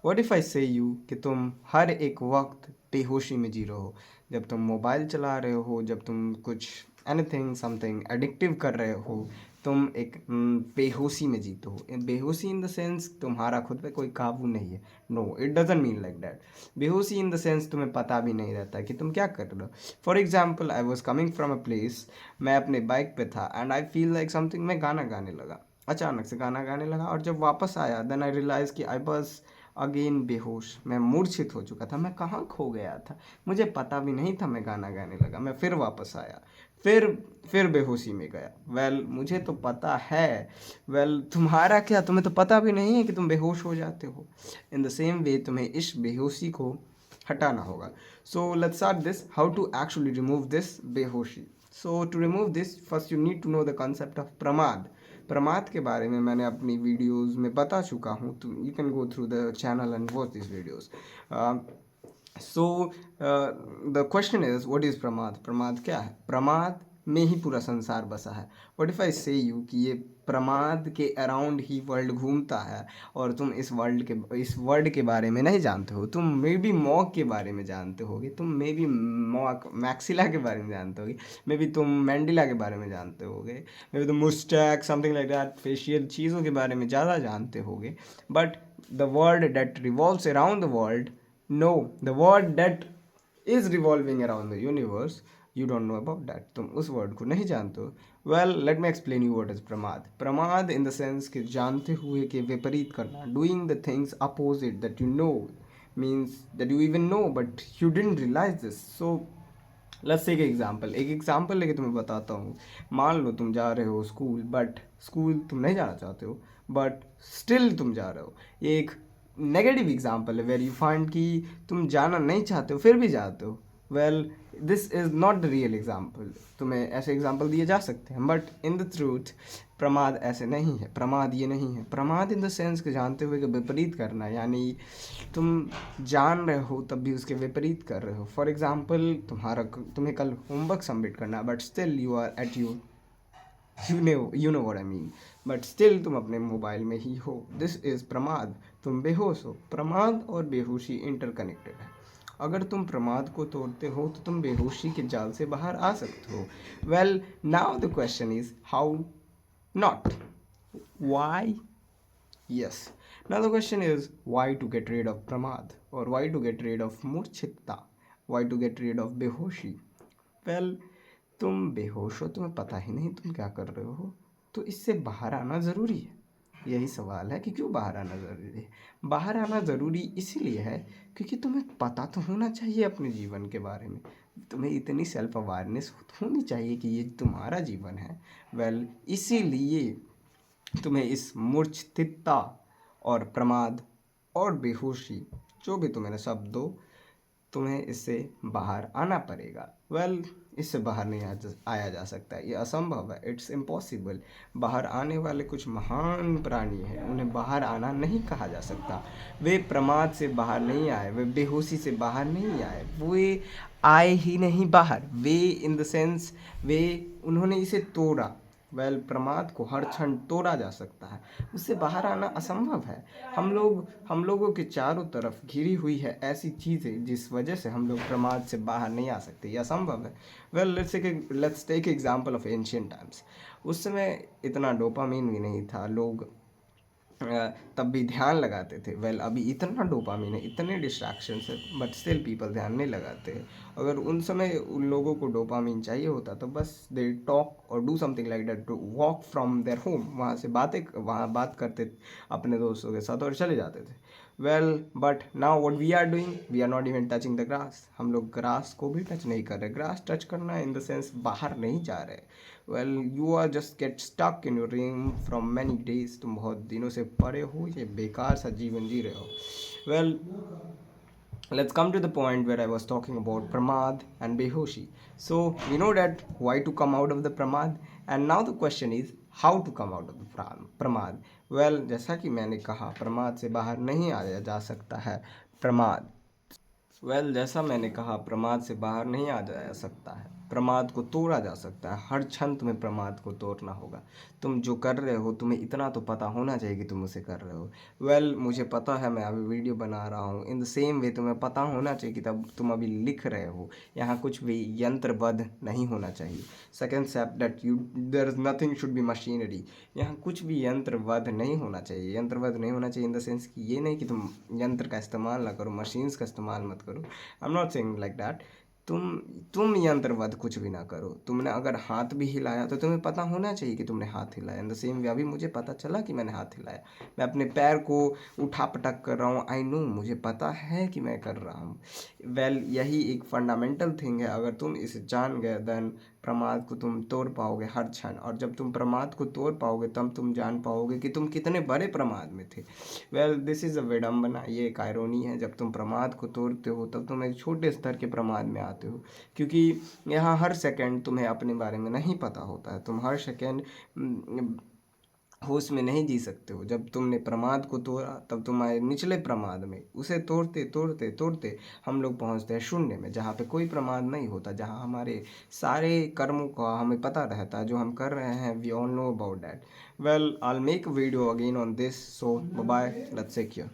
What if I से you कि तुम हर एक वक्त बेहोशी में जी रहे हो, जब तुम मोबाइल चला रहे हो, जब तुम कुछ एनीथिंग समथिंग एडिक्टिव कर रहे हो, तुम एक बेहोशी में जीते हो। बेहोशी इन द सेंस तुम्हारा खुद पे कोई काबू नहीं है। No, it doesn't mean like that. बेहोशी इन द सेंस तुम्हें पता भी नहीं रहता कि तुम क्या कर रहे हो। For example, I was coming from a place, मैं अपने बाइक पे था and I feel like something, मैं गाना गाने लगा, अचानक से गाना गाने लगा, और जब वापस आया देन आई रियलाइज कि आई वॉज अगेन बेहोश। मैं मूर्छित हो चुका था, मैं कहाँ खो गया था, मुझे पता भी नहीं था। मैं गाना गाने लगा, मैं फिर वापस आया, फिर बेहोशी में गया। मुझे तो पता है। तुम्हारा क्या, तुम्हें तो पता भी नहीं है कि तुम बेहोश हो जाते हो। इन द सेम वे तुम्हें इस बेहोशी को हटाना होगा। So let's start this, how to actually remove this बेहोशी। So to remove this, first you need to know the concept of प्रमाद। प्रमाद के बारे में मैंने अपनी वीडियोस में बता चुका हूँ, तो you can go through the channel and watch this videos. So the question is, what is प्रमाद? प्रमाद क्या है? प्रमाद में ही पूरा संसार बसा है। व्हाट इफ़ आई से यू कि ये प्रमाद के अराउंड ही वर्ल्ड घूमता है, और तुम इस वर्ड के बारे में नहीं जानते हो। तुम मे बी मॉक के बारे में जानते होगे, तुम मे बी मॉक मैक्सिला के बारे में जानते होगे, मे बी तुम मैंडिला के बारे में जानते होगे, मे बी तुम moustache something like that facial चीज़ों के बारे में ज़्यादा जानते होगे। But the word that revolves around the world, no, the word that is revolving around the universe, you don't know about that. तुम उस वर्ड को नहीं जानते हो। Let me explain you what is प्रमाद। प्रमाद इन द सेंस कि जानते हुए कि विपरीत करना, doing the things opposite that you know, means that you even know but you didn't realise this. So let's take एक एग्जाम्पल लेके तुम्हें बताता हूँ। मान लो तुम जा रहे हो स्कूल, बट स्कूल तुम नहीं जाना चाहते हो, बट स्टिल तुम जा रहे हो। ये एक नेगेटिव एग्जाम्पल है, वेर यू फाइंड कि तुम जाना नहीं चाहते हो फिर भी जाते हो। This is not the real example. तुम्हें ऐसे एग्जाम्पल दिए जा सकते हैं, बट इन द ट्रूथ प्रमाद ऐसे नहीं है। प्रमाद ये नहीं है। प्रमाद इन द सेंस कि जानते हुए कि विपरीत करना, यानी तुम जान रहे हो तब भी उसके विपरीत कर रहे हो। फॉर एग्जाम्पल, तुम्हें कल होमवर्क सबमिट करना है, but still you are at you know what I mean, but still तुम अपने मोबाइल में ही हो। दिस इज़ प्रमाद। तुम बेहोश हो। प्रमाद और बेहोशी इंटरकनेक्टेड है। अगर तुम प्रमाद को तोड़ते हो तो तुम बेहोशी के जाल से बाहर आ सकते हो। Now the question is how not, why? Yes. Now the question is why to get rid of pramad, or why to get rid of murchita, why to get rid of behoshi? Well, तुम बेहोश हो, तुम्हें पता ही नहीं तुम क्या कर रहे हो, तो इससे बाहर आना ज़रूरी है। यही सवाल है कि क्यों बाहर आना ज़रूरी है। बाहर आना ज़रूरी इसीलिए है क्योंकि तुम्हें पता तो होना चाहिए अपने जीवन के बारे में। तुम्हें इतनी सेल्फ अवेयरनेस होनी चाहिए कि ये तुम्हारा जीवन है। इसीलिए तुम्हें इस मूर्छितता और प्रमाद और बेहोशी, जो भी तुम्हें शब्द दो, तुम्हें इससे बाहर आना पड़ेगा। इससे बाहर नहीं आया जा सकता, ये असंभव है, इट्स इम्पॉसिबल। बाहर आने वाले कुछ महान प्राणी हैं, उन्हें बाहर आना नहीं कहा जा सकता। वे प्रमाद से बाहर नहीं आए, वे बेहोशी से बाहर नहीं आए, वे आए ही नहीं बाहर। वे इन द सेंस वे उन्होंने इसे तोड़ा। प्रमाद को हर क्षण तोड़ा जा सकता है, उससे बाहर आना असंभव है। हम लोगों के चारों तरफ घिरी हुई है ऐसी चीज़ें जिस वजह से हम लोग प्रमाद से बाहर नहीं आ सकते, ये असंभव है। Let's take example of ancient times. उस समय इतना डोपामीन भी नहीं था, लोग तब भी ध्यान लगाते थे। अभी इतना डोपामीन है, इतने डिस्ट्रैक्शंस है, बट स्टिल पीपल ध्यान नहीं लगाते हैं। अगर उन समय उन लोगों को डोपामीन चाहिए होता तो बस दे टॉक और do something like that, to walk from their home, वहाँ बात करते अपने दोस्तों के साथ और चले जाते थे। But now what we are doing, we are not even touching the grass. हम लोग ग्रास को भी टच नहीं कर रहे। ग्रास टच करना इन द सेंस बाहर नहीं जा रहे। You are just get stuck in your room from many days. तुम बहुत दिनों से पड़े हो, ये बेकार सा जीवन जी रहे हो। Let's come to the point where I was talking about pramad and behoshi. So we know that why to come out of the pramad, and now the question is how to come out of the pramad. जैसा कि मैंने कहा, प्रमाद से बाहर नहीं आया जा सकता है। जैसा मैंने कहा, प्रमाद से बाहर नहीं आ जा सकता है। प्रमाद को तोड़ा जा सकता है। हर क्षण तुम्हें प्रमाद को तोड़ना होगा। तुम जो कर रहे हो तुम्हें इतना तो पता होना चाहिए कि तुम उसे कर रहे हो। मुझे पता है मैं अभी वीडियो बना रहा हूँ, इन द सेम वे तुम्हें पता होना चाहिए कि तब तुम अभी लिख रहे हो। यहाँ कुछ भी यंत्रबद्ध नहीं होना चाहिए। Second step that you there is nothing should be machinery. यहाँ कुछ भी यंत्रबद्ध नहीं होना चाहिए। यंत्रबद्ध नहीं होना चाहिए इन द सेंस कि ये नहीं कि तुम यंत्र का इस्तेमाल ना करो, मशीन्स का इस्तेमाल मत करो। I am not saying like that. तुम यंत्रवत कुछ भी ना करो। तुमने अगर हाथ भी हिलाया तो तुम्हें पता होना चाहिए कि तुमने हाथ हिलाया। इन द सेम वे अभी मुझे पता चला कि मैंने हाथ हिलाया। मैं अपने पैर को उठा पटक कर रहा हूँ, आई नो, मुझे पता है कि मैं कर रहा हूँ। यही एक फंडामेंटल थिंग है। अगर तुम इसे जान गए देन प्रमाद को तुम तोड़ पाओगे हर क्षण। और जब तुम प्रमाद को तोड़ पाओगे तब तुम जान पाओगे कि तुम कितने बड़े प्रमाद में थे। दिस इज़ अ विडम्बना, ये एक आयरोनी है। जब तुम प्रमाद को तोड़ते हो तब तुम एक छोटे स्तर के प्रमाद में आते हो, क्योंकि यहाँ हर सेकंड तुम्हें अपने बारे में नहीं पता होता है। तुम हर सेकंड होश में नहीं जी सकते हो। जब तुमने प्रमाद को तोड़ा तब तुम आए निचले प्रमाद में। उसे तोड़ते तोड़ते तोड़ते हम लोग पहुँचते हैं शून्य में, जहाँ पे कोई प्रमाद नहीं होता, जहाँ हमारे सारे कर्मों का हमें पता रहता है जो हम कर रहे हैं। We all know about that. I will make a video again on this, so bye, let's take care.